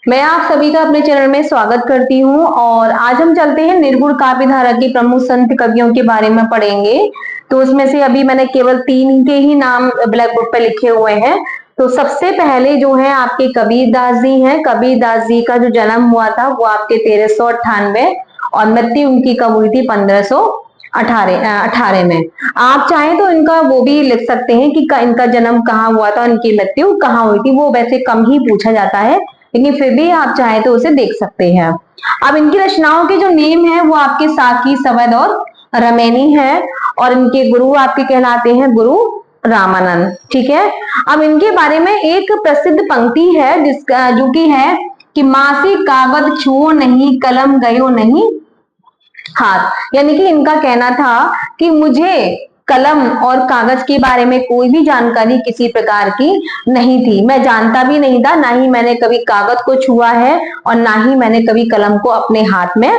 मैं आप सभी का अपने चैनल में स्वागत करती हूँ और आज हम चलते हैं निर्गुण काव्य धारा के प्रमुख संत कवियों के बारे में पढ़ेंगे। तो उसमें से अभी मैंने केवल 3 के ही नाम ब्लैक बोर्ड पे लिखे हुए हैं। तो सबसे पहले जो है आपके कबीरदास जी हैं। कबीरदास जी का जो जन्म हुआ था वो आपके 1398 और मृत्यु उनकी कब हुई थी 1518 में। आप चाहें तो इनका वो भी लिख सकते हैं कि इनका जन्म कहाँ हुआ था, इनकी मृत्यु कहाँ हुई थी। वो वैसे कम ही पूछा जाता है लेकिन फिर भी आप चाहें तो उसे देख सकते हैं। अब इनकी रचनाओं के जो नेम है वो आपके साकी, सवद और रमैनी है और इनके गुरु आपके कहलाते हैं गुरु रामानंद। ठीक है। अब इनके बारे में एक प्रसिद्ध पंक्ति है जिसका जो कि है कि मासी कागज छुओ नहीं, कलम गयो नहीं हाथ। यानी कि इनका कहना था कि मुझे कलम और कागज के बारे में कोई भी जानकारी किसी प्रकार की नहीं थी। मैं जानता भी नहीं था, ना ही मैंने कभी कागज को छुआ है और ना ही मैंने कभी कलम को अपने हाथ में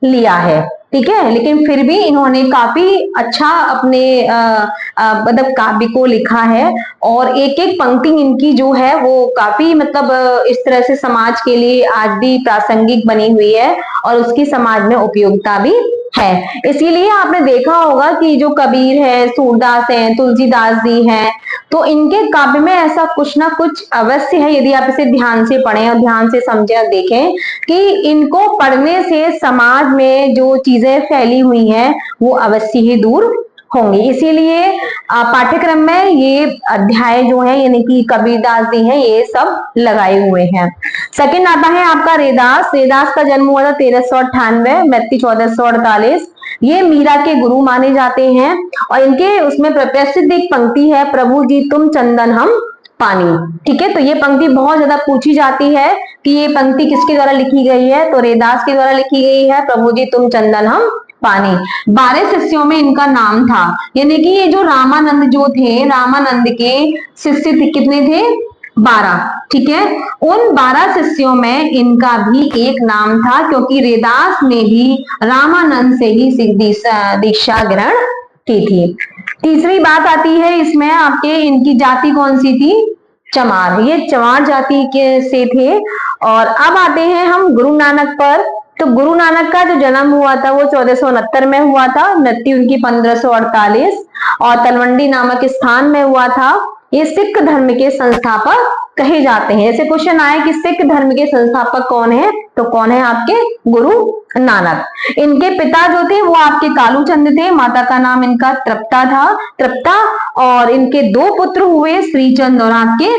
लिया है। ठीक है। लेकिन फिर भी इन्होंने काफी अच्छा अपने मतलब काव्य को लिखा है और एक एक पंक्ति इनकी जो है वो काफी मतलब इस तरह से समाज के लिए आज भी प्रासंगिक बनी हुई है और उसकी समाज में उपयोगिता भी है। इसीलिए आपने देखा होगा कि जो कबीर है, सूरदास है, तुलसीदास जी हैं, तो इनके काव्य में ऐसा कुछ ना कुछ अवश्य है। यदि आप इसे ध्यान से पढ़ें और ध्यान से समझें और देखें कि इनको पढ़ने से समाज में जो चीजें फैली हुई हैं वो अवश्य ही दूर होंगी। इसीलिए पाठ्यक्रम में ये अध्याय जो है यानी कि कबीरदास जी हैं ये सब लगाए हुए हैं। सेकंड आता है आपका रेदास। रेदास का जन्म हुआ था 1398, मृत्यु 1448। ये मीरा के गुरु माने जाते हैं और इनके उसमें प्रसिद्ध एक पंक्ति है, प्रभु जी तुम चंदन हम पानी। ठीक है। तो ये पंक्ति बहुत ज्यादा पूछी जाती है कि ये पंक्ति किसके द्वारा लिखी गई है, तो रेदास के द्वारा लिखी गई है, प्रभु जी तुम चंदन हम पानी। 12 शिष्यों में इनका नाम था। यानी कि ये जो रामानंद जो थे, रामानंद के शिष्य कितने थे? 12। ठीक है। उन 12 शिष्यों में इनका भी एक नाम था क्योंकि रेदास ने भी रामानंद से ही दीक्षा ग्रहण की थी। तीसरी बात आती है इसमें आपके, इनकी जाति कौन सी थी? चमार। ये चमार जाति के से थे। और अब आते हैं हम गुरु नानक पर। तो गुरु नानक का जो जन्म हुआ था वो 1469 में हुआ था, मृत्यु उनकी 1548 और तलवंडी नामक स्थान में हुआ था। ये सिख धर्म के संस्थापक कहे जाते हैं। ऐसे क्वेश्चन आए कि सिख धर्म के संस्थापक कौन है, तो कौन है आपके गुरु नानक। इनके पिता जो थे वो आपके कालू चंद थे, माता का नाम इनका तृप्ता था, तृप्ता। और इनके 2 पुत्र हुए, श्रीचंद और आपके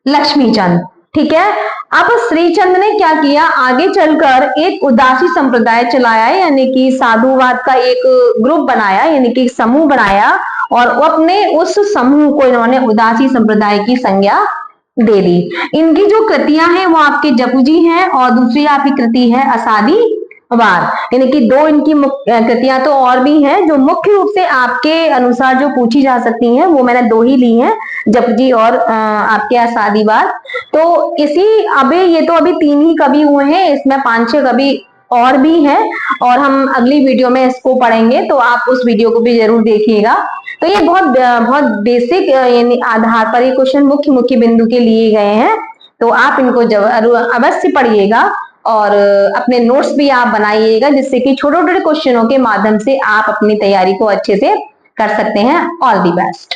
लक्ष्मी चंद। ठीक है। अब श्रीचंद ने क्या किया, आगे चलकर एक उदासी संप्रदाय चलाया, यानी कि साधुवाद का एक ग्रुप बनाया, यानी कि समूह बनाया और वो अपने उस समूह को इन्होंने उदासी संप्रदाय की संज्ञा दे दी। इनकी जो कृतियां हैं वो आपके जपुजी हैं और दूसरी आपकी कृति है असादी वार। यानी कि 2 इनकी कृतियां तो और भी हैं जो मुख्य रूप से आपके अनुसार जो पूछी जा सकती हैं वो मैंने 2 ही ली हैं, जपजी और आपके असादीवार। तो इसी अभी ये तो अभी 3 ही कवि हुए हैं, इसमें 5-6 कवि और भी हैं और हम अगली वीडियो में इसको पढ़ेंगे, तो आप उस वीडियो को भी जरूर देखिएगा। तो ये बहुत बेसिक यानी आधार पर ये क्वेश्चन मुख्य बिंदु के लिए गए हैं, तो आप इनको अवश्य पढ़िएगा और अपने नोट्स भी आप बनाइएगा जिससे कि छोटे छोटे क्वेश्चनों के माध्यम से आप अपनी तैयारी को अच्छे से कर सकते हैं। All the best.